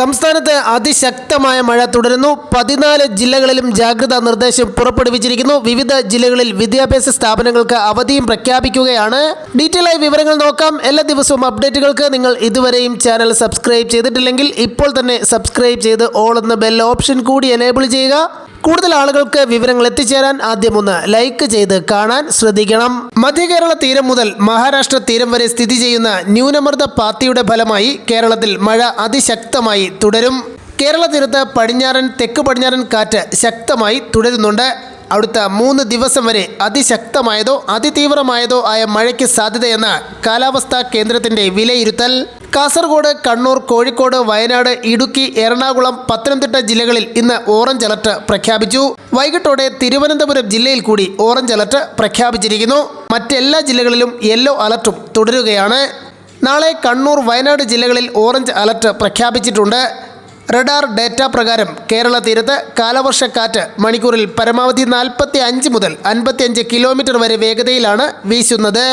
സംസ്ഥാനത്ത് അതിശക്തമായ മഴ തുടരുന്നു. 14 ജില്ലകളിലും ജാഗ്രതാ നിർദ്ദേശം പുറപ്പെടുവിച്ചിരിക്കുന്നു. വിവിധ ജില്ലകളിൽ വിദ്യാഭ്യാസ സ്ഥാപനങ്ങൾക്ക് അവധിയും പ്രഖ്യാപിക്കുകയാണ്. ഡീറ്റെയിൽ ആയി വിവരങ്ങൾ നോക്കാം. എല്ലാ ദിവസവും അപ്ഡേറ്റുകൾക്ക് നിങ്ങൾ ഇതുവരെയും ചാനൽ സബ്സ്ക്രൈബ് ചെയ്തിട്ടില്ലെങ്കിൽ ഇപ്പോൾ തന്നെ സബ്സ്ക്രൈബ് ചെയ്ത് ഓൾ എന്ന ബെൽ ഓപ്ഷൻ കൂടി എനേബിൾ ചെയ്യുക. കൂടുതൽ ആളുകൾക്ക് വിവരങ്ങൾ എത്തിച്ചേരാൻ ആദ്യം ഒന്ന് ലൈക്ക് ചെയ്ത് കാണാൻ ശ്രദ്ധിക്കണം. മധ്യകേരള തീരം മുതൽ മഹാരാഷ്ട്ര തീരം വരെ സ്ഥിതി ചെയ്യുന്ന ന്യൂനമർദ്ദ പാത്തിയുടെ ഫലമായി കേരളത്തിൽ മഴ അതിശക്തമായി തുടരും. കേരള തീരത്ത് പടിഞ്ഞാറൻ തെക്ക് പടിഞ്ഞാറൻ കാറ്റ് ശക്തമായി തുടരുന്നുണ്ട്. അടുത്ത 3 ദിവസം വരെ അതിശക്തമായതോ അതിതീവ്രമായതോ ആയ മഴയ്ക്ക് സാധ്യതയെന്ന് കാലാവസ്ഥാ കേന്ദ്രത്തിൻ്റെ വിലയിരുത്തൽ. കാസർഗോഡ്, കണ്ണൂർ, കോഴിക്കോട്, വയനാട്, ഇടുക്കി, എറണാകുളം, പത്തനംതിട്ട ജില്ലകളിൽ ഇന്ന് ഓറഞ്ച് അലർട്ട് പ്രഖ്യാപിച്ചു. വൈകിട്ടോടെ തിരുവനന്തപുരം ജില്ലയിൽ കൂടി ഓറഞ്ച് അലർട്ട് പ്രഖ്യാപിച്ചിരിക്കുന്നു. മറ്റെല്ലാ ജില്ലകളിലും യെല്ലോ അലർട്ടും തുടരുകയാണ്. നാളെ കണ്ണൂർ, വയനാട് ജില്ലകളിൽ ഓറഞ്ച് അലർട്ട് പ്രഖ്യാപിച്ചിട്ടുണ്ട്. റഡാർ ഡേറ്റ പ്രകാരം കേരള തീരത്ത് കാലവർഷക്കാറ്റ് മണിക്കൂറിൽ പരമാവധി 45 മുതൽ 55 കിലോമീറ്റർ വരെ വേഗതയിലാണ് വീശുന്നത്.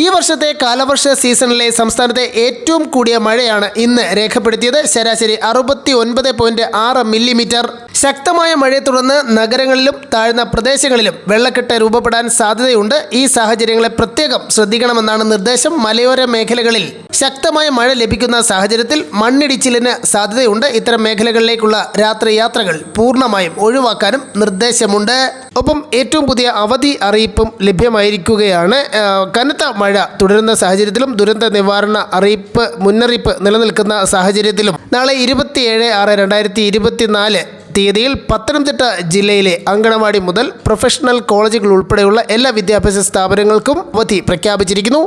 ഈ വർഷത്തെ കാലവർഷ സീസണിലെ സംസ്ഥാനത്തെ ഏറ്റവും കൂടിയ മഴയാണ് ഇന്ന് രേഖപ്പെടുത്തിയത്. ശരാശരി 69.6 മില്ലിമീറ്റർ. ശക്തമായ മഴയെ തുടർന്ന് നഗരങ്ങളിലും താഴ്ന്ന പ്രദേശങ്ങളിലും വെള്ളക്കെട്ട് രൂപപ്പെടാൻ സാധ്യതയുണ്ട്. ഈ സാഹചര്യങ്ങളെ പ്രത്യേകം ശ്രദ്ധിക്കണമെന്നാണ് നിർദ്ദേശം. മലയോര മേഖലകളിൽ ശക്തമായ മഴ ലഭിക്കുന്ന സാഹചര്യത്തിൽ മണ്ണിടിച്ചിലിന് സാധ്യതയുണ്ട്. ഇത്തരം മേഖലകളിലേക്കുള്ള രാത്രി യാത്രകൾ പൂർണ്ണമായും ഒഴിവാക്കാനും നിർദ്ദേശമുണ്ട്. ഒപ്പം ഏറ്റവും പുതിയ അവധി അറിയിപ്പും ലഭ്യമായിരിക്കുകയാണ്. കനത്ത മഴ തുടരുന്ന സാഹചര്യത്തിലും ദുരന്ത നിവാരണ മുന്നറിയിപ്പ് നിലനിൽക്കുന്ന സാഹചര്യത്തിലും നാളെ 27/6/2024 തീയതിയിൽ പത്തനംതിട്ട ജില്ലയിലെ അങ്കണവാടി മുതൽ പ്രൊഫഷണൽ കോളേജുകൾ ഉൾപ്പെടെയുള്ള എല്ലാ വിദ്യാഭ്യാസ സ്ഥാപനങ്ങൾക്കും അവധി പ്രഖ്യാപിച്ചിരിക്കുന്നു.